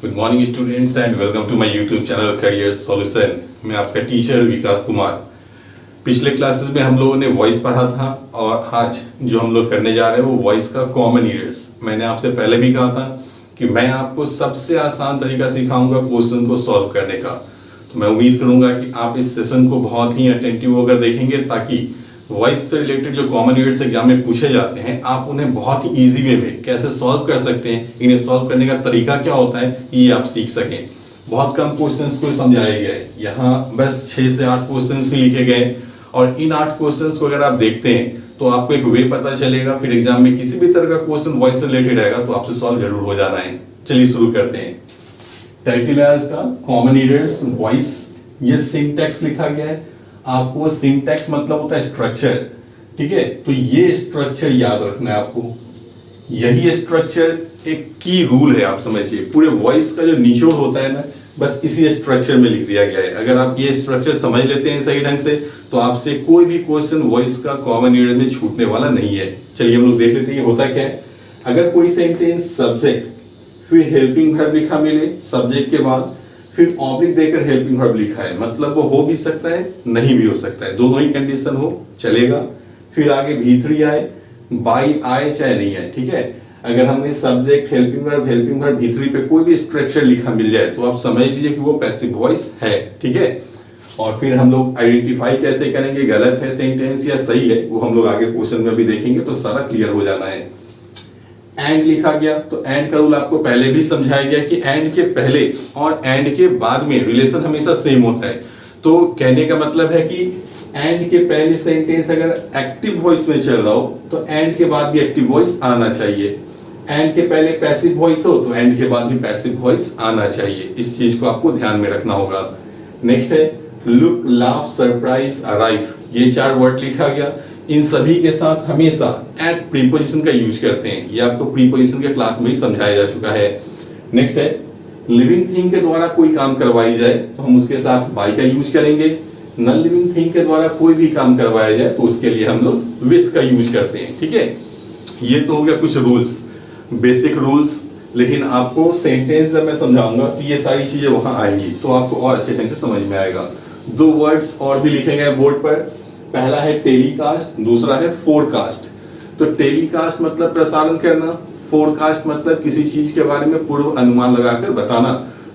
Good morning students and welcome to my YouTube channel career solution. मैं आपका teacher विकास कुमार। पिछले classes में हम लोगों ने वॉइस पढ़ा था और आज जो हम लोग करने जा रहे हैं वो वॉइस का कॉमन एरर्स। मैंने आपसे पहले भी कहा था कि मैं आपको सबसे आसान तरीका सिखाऊंगा क्वेश्चन को सॉल्व करने का। तो मैं उम्मीद करूंगा कि आप इस सेशन को बहुत ही अटेंटिव होकर देखेंगे ताकि वॉइस से रिलेटेड जो कॉमन एरर्स एग्जाम में पूछे जाते हैं आप उन्हें बहुत ही इजी वे में कैसे सॉल्व कर सकते हैं, इन्हें सॉल्व करने का तरीका क्या होता है ये आप सीख सकें। बहुत कम क्वेश्चंस को समझाए गए, यहाँ बस 6 से 8 क्वेश्चंस ही लिखे गए और इन 8 क्वेश्चंस को अगर आप देखते हैं तो आपको एक वे पता चलेगा। फिर एग्जाम में किसी भी तरह का क्वेश्चन वॉइस से रिलेटेड आएगा तो आपसे सॉल्व जरूर हो जाना है। चलिए शुरू करते हैं। टाइटल है इसका कॉमन एरर्स वॉइस। ये सिंटैक्स लिखा गया है। आपको सिंटैक्स मतलब होता है स्ट्रक्चर, ठीक है। तो ये स्ट्रक्चर याद रखना है आपको। यही स्ट्रक्चर एक की रूल है, आप समझिए। पूरे वॉइस का जो निचोड़ होता है ना, बस इसी स्ट्रक्चर में लिख दिया गया है। अगर आप ये स्ट्रक्चर समझ लेते हैं सही ढंग से तो आपसे कोई भी क्वेश्चन वॉइस का कॉमन एरर में छूटने वाला नहीं है। चलिए हम लोग देख लेते हैं ये होता क्या है। अगर कोई सेंटेंस सब्जेक्ट फिर हेल्पिंग वर्ब लिखा मिले, सब्जेक्ट के बाद फिर ऑब्लिक देकर हेल्पिंग वर्ब लिखा है, मतलब वो हो भी सकता है नहीं भी हो सकता है, दोनों ही कंडीशन हो चलेगा। फिर आगे V3 आए, बाई आए चाहे नहीं आए, ठीक है। अगर हमने सब्जेक्ट हेल्पिंग वर्ब V3 पे कोई भी स्ट्रक्चर लिखा मिल जाए तो आप समझ लीजिए कि वो पैसिव वॉइस है, ठीक है। और फिर हम लोग आइडेंटिफाई कैसे करेंगे गलत है सेंटेंस या सही है, वो हम लोग आगे क्वेश्चन में भी देखेंगे तो सारा क्लियर हो जाना है। एंड लिखा गया तो एंड का रूल आपको पहले भी समझाया गया कि एंड के पहले और एंड के बाद में रिलेशन हमेशा सेम होता है। तो कहने का मतलब है कि एंड के पहले सेंटेंस अगर एक्टिव वॉइस में चल रहा हो तो एंड के बाद भी एक्टिव वॉइस आना चाहिए। एंड के पहले पैसिव वॉइस हो तो एंड के बाद भी पैसिव वॉइस आना चाहिए। इस चीज को आपको ध्यान में रखना होगा। नेक्स्ट है लुक, लाफ, सरप्राइज, अराइव। ये 4 वर्ड लिखा गया। इन सभी के साथ हमेशा एट प्रीपोजिशन का यूज करते हैं। ये आपको प्रीपोजिशन के क्लास में ही समझाया जा चुका है। नेक्स्ट है लिविंग थिंग के द्वारा कोई काम करवाई जाए तो हम उसके साथ बाय का यूज करेंगे। नॉन लिविंग थिंग के द्वारा कोई भी काम करवाया जाए तो उसके लिए हम लोग विथ का यूज करते हैं, ठीक है। ये तो हो गया कुछ रूल्स, बेसिक रूल्स। लेकिन आपको सेंटेंस जब मैं समझाऊंगा तो ये सारी चीजें वहां आएंगी तो आपको और अच्छे ढंग से समझ में आएगा। 2 वर्ड्स और भी लिखे गए बोर्ड पर। पहला है टेलीकास्ट, दूसरा है फोरकास्ट। तो टेलीकास्ट मतलब प्रसारण करना, फोरकास्ट मतलब किसी चीज के बारे में पूर्व अनुमान लगाकर बताना।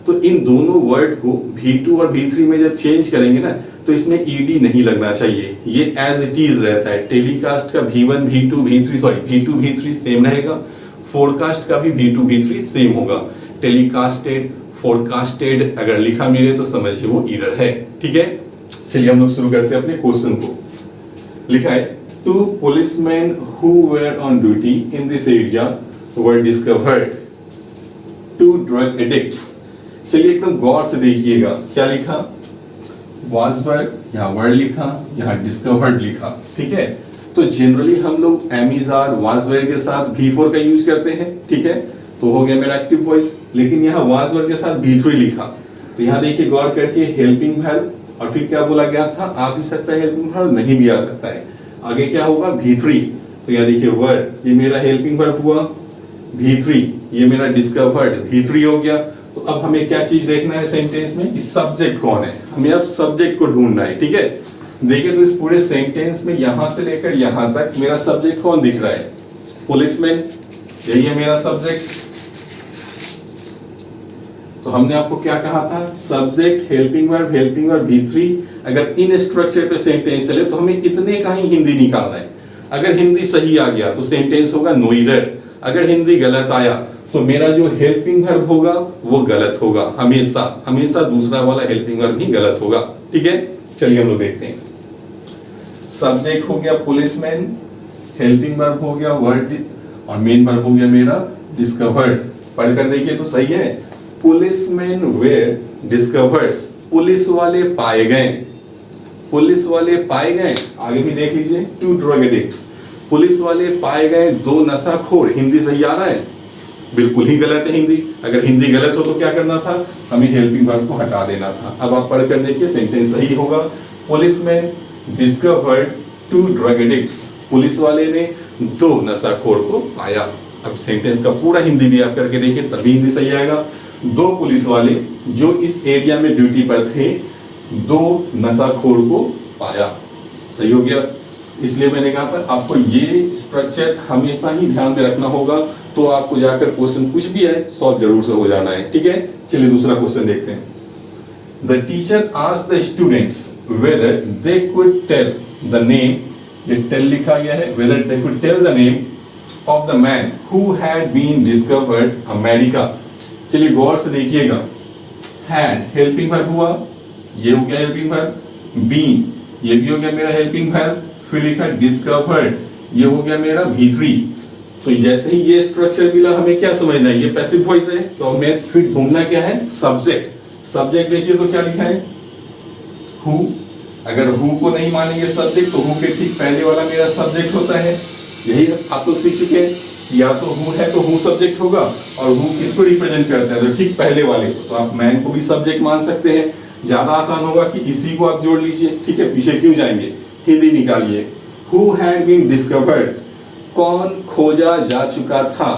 तो इन दोनों वर्ड को V2 और V3 में जब चेंज करेंगे ना तो इसमें ed नहीं लगना चाहिए, ये एज इट इज रहता है। टेलीकास्ट का V1 V2 V3 सेम रहेगा। फोरकास्ट का भी V2 V3 सेम होगा। टेलीकास्टेड, फोरकास्टेड अगर लिखा मिले तो समझिए वो एरर है, ठीक है। चलिए हम लोग शुरू करते हैं अपने क्वेश्चन को। लिखा है 2 policemen who were on duty in this area were discovered 2 drug addicts। चलिए एकदम गौर से देखिएगा क्या लिखा, was were, यहाँ were लिखा, यहाँ discovered लिखा, ठीक है। तो जनरली हम लोग एम आर was were के साथ V4 का यूज करते हैं, ठीक है। तो हो गया मेरा एक्टिव वॉइस। लेकिन यहाँ was were के साथ V3 लिखा तो यहाँ देखिए गौर करके हेल्पिंग वर्ब और फिर क्या बोला गया था, आ भी सकता है हेल्पिंग वर्ब, नहीं भी आ सकता है। आगे क्या होगा V3। तो यहाँ देखिए वर्ड, ये मेरा हेल्पिंग वर्ब हुआ V3, ये मेरा डिस्कवर्ड V3 हो गया। तो अब हमें क्या चीज देखना है सेंटेंस में कि सब्जेक्ट कौन है, हमें अब सब्जेक्ट को ढूंढना है, ठीक है। देखिए तो इस पूरे सेंटेंस में यहां से लेकर यहां तक मेरा सब्जेक्ट कौन दिख रहा है, पुलिसमैन, यही है मेरा सब्जेक्ट। तो हमने आपको क्या कहा था, सब्जेक्ट हेल्पिंग वर्ब V3। अगर इन स्ट्रक्चर पे सेंटेंस चले तो हमें इतने का ही हिंदी निकालना है। अगर हिंदी सही आ गया तो सेंटेंस होगा नो एरर। अगर हिंदी गलत आया तो मेरा जो हेल्पिंग वर्ब होगा वो गलत होगा। हमेशा हमेशा दूसरा वाला हेल्पिंग वर्ब ही गलत होगा, ठीक है। चलिए हम लोग देखते हैं। सब्जेक्ट हो गया पुलिसमैन, हेल्पिंग वर्ब हो गया वर्ड और मेन वर्ब हो गया मेरा डिस्कवर्ड। पढ़कर देखिए तो सही है। पुलिसमैन वेर डिस्कवर्ड, पुलिस वाले पाए गए, पुलिस वाले पाए गए। आगे भी देख लीजिए 2 ड्रग एडिक्ट्स, पुलिस वाले पाए गए 2 नशाखोर। हिंदी सही आ रहा है, बिल्कुल ही गलत है हिंदी। अगर हिंदी गलत हो तो क्या करना था, हमें हेल्पिंग वर्ब को हटा देना था। अब आप पढ़कर देखिए सेंटेंस सही होगा। Policeman discovered 2 drug addicts, police वाले ने 2 नशाखोर को पाया। अब सेंटेंस का पूरा हिंदी भी आप करके देखिए तभी हिंदी सही आएगा। दो पुलिस वाले जो इस एरिया में ड्यूटी पर थे, दो नशाखोर को पाया। सही हो गया। इसलिए मैंने कहा था आपको ये स्ट्रक्चर हमेशा ही ध्यान में रखना होगा, तो आपको जाकर क्वेश्चन कुछ भी है सॉल्व जरूर से हो जाना है। ठीक है, चलिए दूसरा क्वेश्चन देखते हैं। The teacher asked the students whether they could tell the name, ये टेल लिखा गया है, whether they could tell the name of the man who had been discovered America. चलिए गौर से देखिएगा, हैड हेल्पिंग वर्ब हुआ, ये हो गया हेल्पिंग वर्ब, बीन ये भी हो गया मेरा हेल्पिंग वर्ब, फिर लिखा डिस्कवर्ड, ये हो गया मेरा V3। तो जैसे ही ये स्ट्रक्चर मिला हमें क्या समझना है, ये पैसिव वॉइस है, तो हमें फिर ढूंढना क्या है, सब्जेक्ट। सब्जेक्ट देखिए तो क्या लिखा है, हु। अगर हु को नहीं मानेंगे सब्जेक्ट तो हु के ठीक पहले वाला मेरा सब्जेक्ट होता है। यही आप लोग सीख चुके हैं, या तो हु है तो हु सब्जेक्ट होगा, और हु किसको रिप्रेजेंट करता है, तो ठीक पहले वाले को। तो आप मैन को भी सब्जेक्ट मान सकते हैं। ज्यादा आसान होगा कि इसी को आप जोड़ लीजिए। ठीक है, पीछे क्यों जाएंगे, हिंदी निकालिए। हु हैड बीन डिस्कवर्ड, कौन खोजा जा चुका था,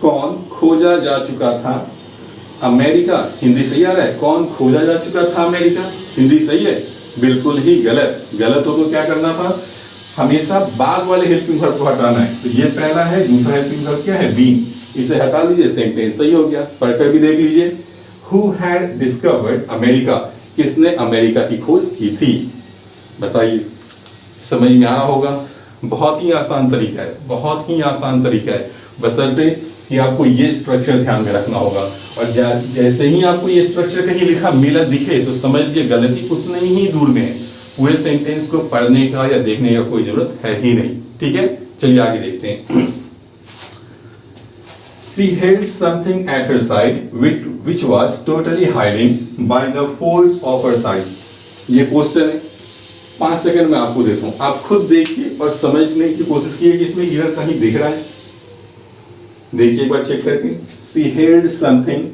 कौन खोजा जा चुका था अमेरिका। हिंदी सही आ रहा है, कौन खोजा जा चुका था अमेरिका। हिंदी सही है, बिल्कुल ही गलत। गलत हो तो क्या करना था, हमेशा बाद वाले हेल्पिंग वर्ब को हटाना है। तो ये पहला है, दूसरा हेल्पिंग वर्ब क्या है, बीन, इसे हटा लीजिए, सेंटेंस सही हो गया। पढ़कर भी देख लीजिए, हु हैड डिस्कवर्ड अमेरिका, किसने अमेरिका की खोज की थी, बताइए। समझ में आ रहा होगा, बहुत ही आसान तरीका है, बहुत ही आसान तरीका है, बशर्ते कि आपको ये स्ट्रक्चर ध्यान में रखना होगा। और जैसे ही आपको ये स्ट्रक्चर कहीं लिखा मिला दिखे तो समझ लीजिए गलती उतने ही दूर में है, पूरे सेंटेंस को पढ़ने का या देखने का कोई जरूरत है ही नहीं। ठीक है, चलिए आगे देखते हैं। She held something at her side which was totally hiding by the folds of her side। ये क्वेश्चन है, 5 सेकंड में आपको देता हूं, आप खुद देखिए और समझने की कोशिश कीजिए कि इसमें एरर कहीं दिख रहा है। देखिए एक बार चेक करके, She held something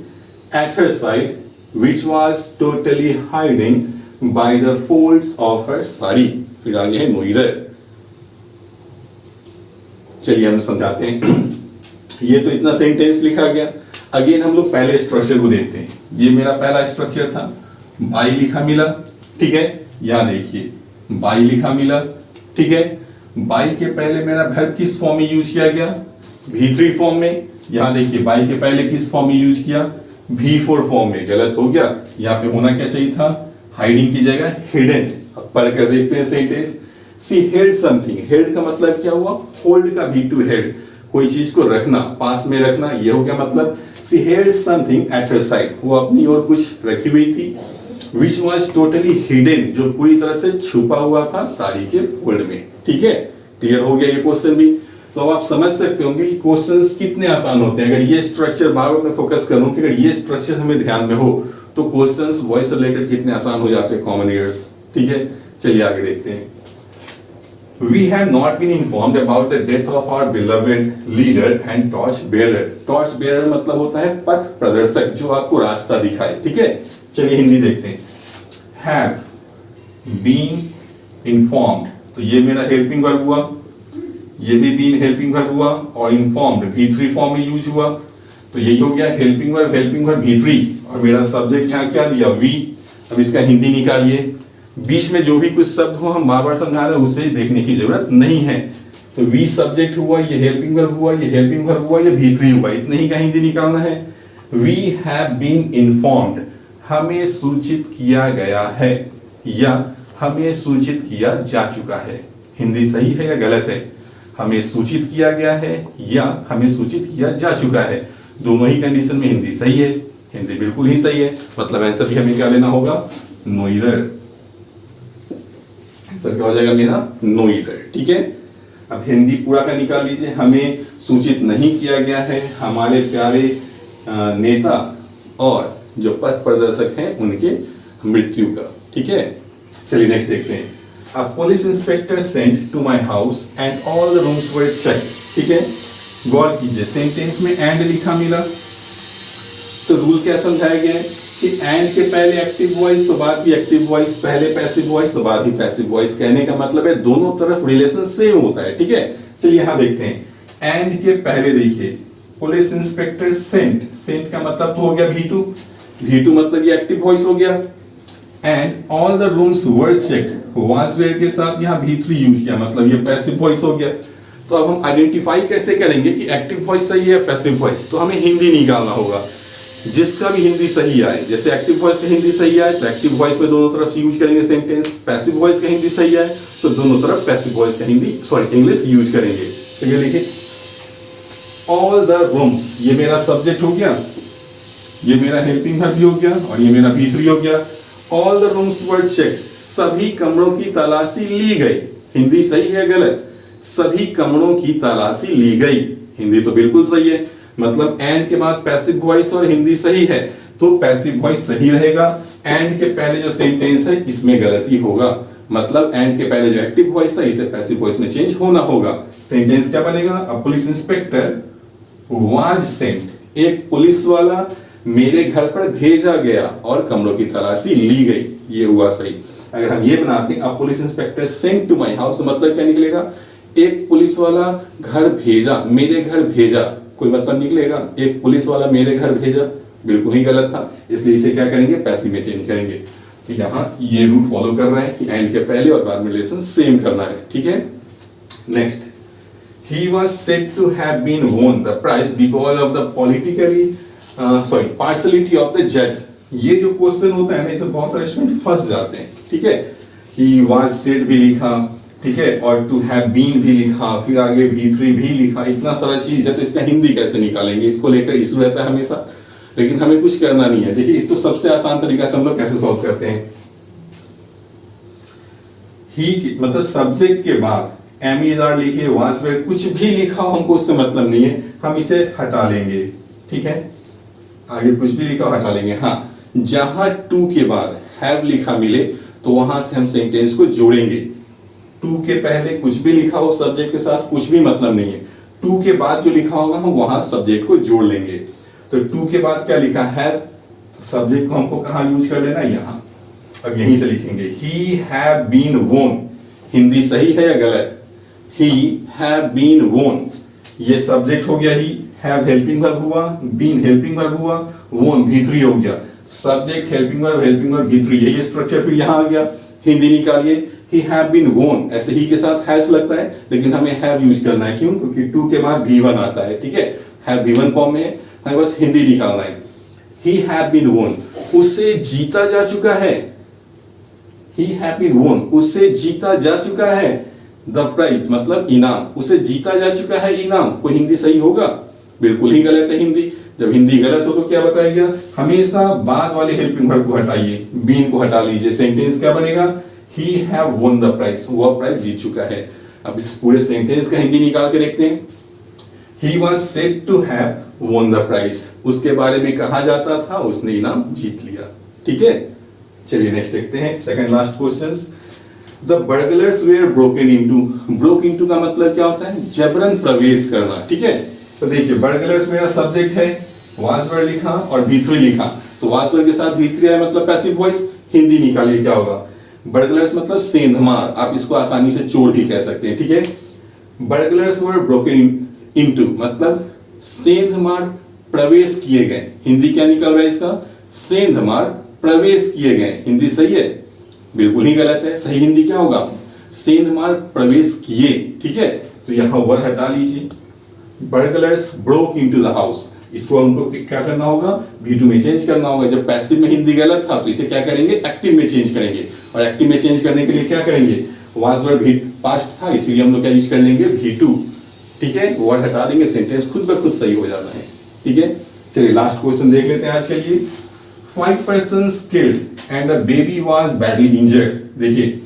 at her side which was totally hiding by the folds of her sari। फिर आगे है no error। चलिए हम समझाते हैं। ये तो इतना सेंटेंस लिखा गया। अगेन हम लोग पहले स्ट्रक्चर को देखते हैं। ये मेरा पहला स्ट्रक्चर था, बाई लिखा मिला। ठीक है, यहां देखिए बाई लिखा मिला। ठीक है, बाई के पहले मेरा वर्ब किस फॉर्म में यूज किया गया, V3 फॉर्म में। यहां देखिए बाई के पहले किस फॉर्म में यूज किया, V4 फॉर्म में। गलत हो गया, यहाँ पे होना क्या चाहिए था, हाइडिंग की जगह हिडन। अब पढ़कर देखते हैं सेंटेंस। सी हेल्ड समथिंग, हेल्ड का मतलब क्या हुआ, होल्ड का V2 हेल्ड, कोई चीज को रखना, पास में रखना, ये हो गया मतलब। She held something at her side, वो अपनी ओर कुछ रखी हुई थी। विच वॉज टोटली हिडन, जो पूरी तरह से छुपा हुआ था साड़ी के फोल्ड में। ठीक है, क्लियर हो गया ये क्वेश्चन भी। तो अब आप समझ सकते होंगे कि क्वेश्चंस कितने आसान होते हैं। अगर ये स्ट्रक्चर बार बार मैं फोकस करूं कि अगर ये स्ट्रक्चर हमें ध्यान में हो तो क्वेश्चंस वॉइस रिलेटेड कितने आसान हो जाते हैं, कॉमन ईयर्स। ठीक है, चलिए आगे देखते हैं। We had not been informed about the death of our beloved leader and torch bearer। torch bearer मतलब होता है पथ प्रदर्शक, जो आपको रास्ता दिखाए। ठीक है, चलिए हिंदी देखते हैं। Have been informed, तो ये मेरा हेल्पिंग वर्ब हुआ, ये भी been हेल्पिंग वर्ब हुआ, और informed V3 फॉर्म में यूज हुआ। तो यही हो गया हेल्पिंग वर्ब V3, और मेरा सब्जेक्ट यहाँ क्या दिया, V। अब इसका हिंदी निकालिए। बीच में जो भी कुछ शब्द हो हम बार बार समझा रहे हैं, उसे देखने की जरूरत नहीं है। तो वी सब्जेक्ट हुआ, ये हेल्पिंग वर्ब हुआ, ये हेल्पिंग वर्ब हुआ, ये V3 हुआ, इतने ही का हिंदी निकालना है। वी हैव बीन इन्फॉर्म्ड, हमें सूचित किया गया है, या हमें सूचित किया जा चुका है। हिंदी सही है या गलत है, हमें सूचित किया गया है या हमें सूचित किया जा चुका है। दोनों ही कंडीशन में हिंदी सही है, हिंदी बिल्कुल ही सही है। मतलब आंसर भी हमें क्या लेना होगा, नो एरर। आंसर क्या हो जाएगा मेरा, नो एरर। ठीक है, अब हिंदी पूरा का निकाल लीजिए। हमें सूचित नहीं किया गया है हमारे प्यारे नेता और जो पथ प्रदर्शक हैं उनके मृत्यु का। ठीक है, चलिए नेक्स्ट देखते हैं। A police inspector sent to my house and all the rooms were checked। ठीक है, गौर कीजिए सेंटेंस में एंड लिखा मिला, तो रूल क्या समझाया गया है कि एंड के पहले एक्टिव वॉइस तो बाद भी एक्टिव वॉइस, पहले पैसिव वॉइस तो बाद ही पैसिव वॉइस। कहने का मतलब है दोनों तरफ रिलेशन सेम होता है। ठीक है, चलिए यहां देखते हैं। एंड के पहले देखिए पुलिस इंस्पेक्टर सेंट, सेंट का मतलब तो हो गया V2, V2 मतलब ये एक्टिव वॉइस हो गया। And all the rooms were checked, was were के साथ यहाँ V3 यूज किया, मतलब ये पैसिव वॉइस हो गया। तो अब हम आइडेंटिफाई कैसे करेंगे कि एक्टिव वॉइस सही है पैसिव वॉइस? तो हमें हिंदी निकालना होगा, जिसका भी हिंदी सही आए। जैसे एक्टिव वॉइस का हिंदी सही आए तो एक्टिव वॉइस में दोनों तरफ यूज करेंगे सेंटेंस, पैसिव वॉइस का हिंदी सही आए तो दोनों तरफ पैसिव वॉइस का हिंदी इंग्लिश यूज करेंगे। तो ये देखिए, ऑल द रूम्स, ये मेरा सब्जेक्ट हो गया, ये मेरा हेल्पिंग वर्ब हो गया और ये मेरा V3 हो गया। All the rooms were checked, सभी कमरों की तलाशी ली गई। हिंदी सही है गलत? सभी कमरों की तलाशी ली गई, हिंदी तो बिल्कुल सही है। मतलब एंड के बाद पैसिव वॉइस और हिंदी सही है तो पैसिव वॉइस सही रहेगा। एंड के पहले जो सेंटेंस है इसमें गलती होगा, मतलब एंड के पहले जो एक्टिव वॉइस था इसे पैसिव वॉइस में चेंज होना होगा। सेंटेंस क्या बनेगा? अ पुलिस इंस्पेक्टर वाज सेंट, एक पुलिस वाला मेरे घर पर भेजा गया और कमरों की तलाशी ली गई, ये हुआ सही। अगर हम ये बनाते हैं a police inspector sent to my house, मतलब क्या निकलेगा? एक पुलिस वाला घर भेजा, मेरे घर भेजा, कोई मतलब निकलेगा? एक पुलिस वाला मेरे घर भेजा, बिल्कुल ही गलत था, इसलिए इसे क्या करेंगे? पैसिव में चेंज करेंगे। तो यहाँ ये रूल फॉलो कर रहे हैं कि एंड के पहले और बाद में रिलेशन सेम करना है, ठीक है। Next, he was said to have been won the prize because of the partiality of the judge। ये जो क्वेश्चन होता है ना, इसमें बहुत सारे स्टूडेंट फंस जाते हैं, ठीक है। he was said भी लिखा, ठीक है, और to have been भी लिखा, फिर आगे V3 भी लिखा, इतना सारा चीज है, तो इसका हिंदी कैसे निकालेंगे? इसको लेकर इशू रहता है हमेशा, लेकिन हमें कुछ करना नहीं है। देखिए, इसको सबसे आसान तरीका से हम लोग कैसे सॉल्व करते हैं। ही मतलब सब्जेक्ट के बाद एमईआर लिखिए, वाज वेयर कुछ भी लिखा हो, हमको उससे मतलब नहीं है, हम इसे हटा लेंगे, ठीक है। आगे कुछ भी लिखा हटा लेंगे। हाँ, जहां टू के बाद हैव लिखा मिले तो वहां से हम सेंटेंस को जोड़ेंगे। टू के पहले कुछ भी लिखा हो सब्जेक्ट के साथ, कुछ भी मतलब नहीं है। टू के बाद जो लिखा होगा हम वहां सब्जेक्ट को जोड़ लेंगे। तो टू के बाद क्या लिखा है, तो सब्जेक्ट को हमको कहां यूज कर लेना? यहाँ। अब यहीं से लिखेंगे ही हैव बीन वोन, हिंदी सही है या गलत? ही हैव बीन वोन, ये सब्जेक्ट हो गया, ही हैव हेल्पिंग वर्ब हुआ, बीन हेल्पिंग वर्ब हुआ, वोन V3 हो गया। सब्जेक्ट हेल्पिंग वर्ब V3, यही स्ट्रक्चर फिर यहाँ आ गया। हिंदी निकालिए, he have been won, ऐसे ही के साथ हैज लगता है, लेकिन हमें have यूज करना है, क्यों? क्योंकि टू के बाद V1 आता है, ठीक है। have V1 फॉर्म में है, हमें बस हिंदी निकालना है। he have been won, उसे जीता जा चुका है। he have been won, उसे जीता जा चुका है। the prize मतलब इनाम, उसे जीता जा चुका है इनाम। कोई हिंदी सही होगा? बिल्कुल ही गलत है हिंदी। जब हिंदी गलत हो तो क्या बताया गया? हमेशा बाद वाले हेल्पिंग वर्ब को हटाइए, बीन को हटा लीजिए। सेंटेंस क्या बनेगा? He have won the prize, वह प्राइज जीत चुका है। अब इस पूरे सेंटेंस का हिंदी निकाल के देखते हैं। He was said to have won the prize, उसके बारे में कहा जाता था उसने इनाम जीत लिया, ठीक है। चलिए नेक्स्ट देखते हैं, second last questions. The burglars were broken into, broke into का मतलब क्या होता है? जबरन प्रवेश करना, ठीक है। तो देखिए, burglars मेरा सब्जेक्ट है, was were लिखा और V3 लिखा, तो was were के साथ V3 आया, मतलब पैसिव वॉइस। हिंदी निकालिए क्या होगा? बर्गलर्स मतलब सेंधमार, आप इसको आसानी से चोर भी कह सकते हैं, ठीक है। बर्गलर्स वर ब्रोकन इनटू मतलब सेंधमार प्रवेश किए गए। हिंदी क्या निकल रहा है इसका? सेंधमार प्रवेश किए गए। हिंदी सही है? बिल्कुल ही गलत है। सही हिंदी क्या होगा? सेंधमार प्रवेश किए, ठीक है। तो यहां वर हटा लीजिए। Burglars broke into the house, इसको हमको क्या करना होगा? V2 में चेंज करना होगा। जब पैसिव में हिंदी गलत था तो इसे क्या करेंगे? एक्टिव में चेंज करेंगे, और एक्टिव में चेंज करने के लिए क्या करेंगे? वाज वर्ब पास्ट था, इसीलिए हम लोग क्या यूज कर लेंगे? V2, ठीक है। वर्ड हटा देंगे, सेंटेंस खुद ब खुद सही हो जाना है, ठीक है। चलिए लास्ट क्वेश्चन देख लेते हैं आज के लिए। 5 persons killed and a baby was badly injured। देखिए,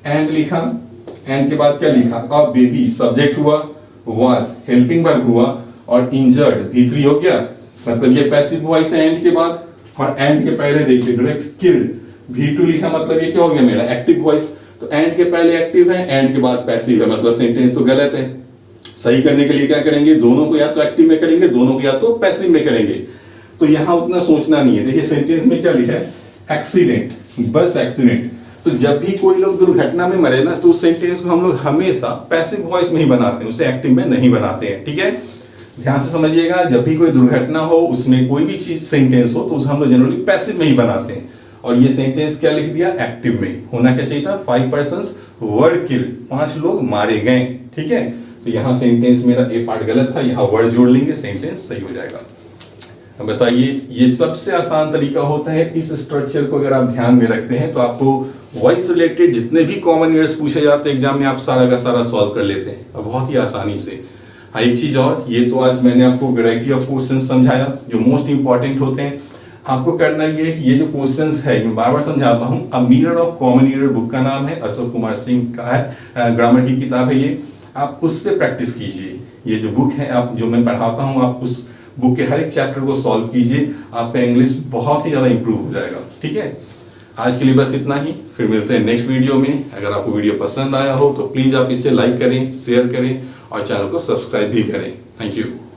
एंड लिखा, एंड के बाद क्या लिखा? अ बेबी सब्जेक्ट हुआ, was हेल्पिंग वर्ब हुआ, और इंजर्ड V3 हो गया, मतलब ये पैसिव वॉइस है एंड के बाद। और एंड के पहले देखिए डायरेक्ट किल्ड, V2 लिखा, मतलब ये क्या हो गया मेरा? Active voice. तो एंड के पहले एक्टिव है, एंड के बाद पैसिव है, मतलब सेंटेंस तो गलत है। सही करने के लिए क्या करेंगे? दोनों को या तो एक्टिव में करेंगे, दोनों को या तो पैसिव में करेंगे। तो यहां उतना सोचना नहीं है। देखिए सेंटेंस में क्या लिखा है? एक्सीडेंट, बस एक्सीडेंट। तो जब भी कोई लोग दुर्घटना में मरे ना, तो उस सेंटेंस को हम लोग हमेशा पैसिव वॉइस में ही बनाते हैं, उसे एक्टिव में नहीं बनाते हैं, ठीक है। ध्यान से समझिएगा, जब भी कोई दुर्घटना हो उसमें कोई भी चीज सेंटेंस हो तो उसे हम लोग जनरली पैसिव में ही बनाते हैं। और ये सेंटेंस क्या लिख दिया, एक्टिव में। होना क्या चाहिए था, 5 पर्सन्स वर किल्ड, 5 लोग मारे गए। ठीक है, तो यहाँ सेंटेंस मेरा ए पार्ट गलत था, यहाँ वर्ड जोड़ लेंगे, सेंटेंस सही हो जाएगा। अब बताइए, ये सबसे आसान तरीका होता है। इस स्ट्रक्चर को अगर आप ध्यान में रखते हैं तो आपको वॉइस रिलेटेड जितने भी कॉमन ईयर्स पूछे जाते हैं एग्जाम में, आप सारा का सारा सॉल्व कर लेते हैं और बहुत ही आसानी से। हाँ, एक चीज और, ये तो आज मैंने आपको वैरायटी ऑफ क्वेश्चन समझाया जो मोस्ट इंपॉर्टेंट होते हैं। आपको करना ये जो क्वेश्चंस है मैं बार बार समझाता हूँ। A mirror of common year book का नाम है, अशोक कुमार सिंह का है, ग्रामर की किताब है ये। आप उससे प्रैक्टिस कीजिए। ये जो बुक है आप जो मैं पढ़ाता हूँ, आप उस बुक के हर एक चैप्टर को सॉल्व कीजिए, आपका इंग्लिश बहुत ही ज्यादा इंप्रूव हो जाएगा। ठीक है, आज के लिए बस इतना ही, फिर मिलते हैं नेक्स्ट वीडियो में। अगर आपको वीडियो पसंद आया हो तो प्लीज आप इसे लाइक करें, शेयर करें और चैनल को सब्सक्राइब भी करें। Thank you.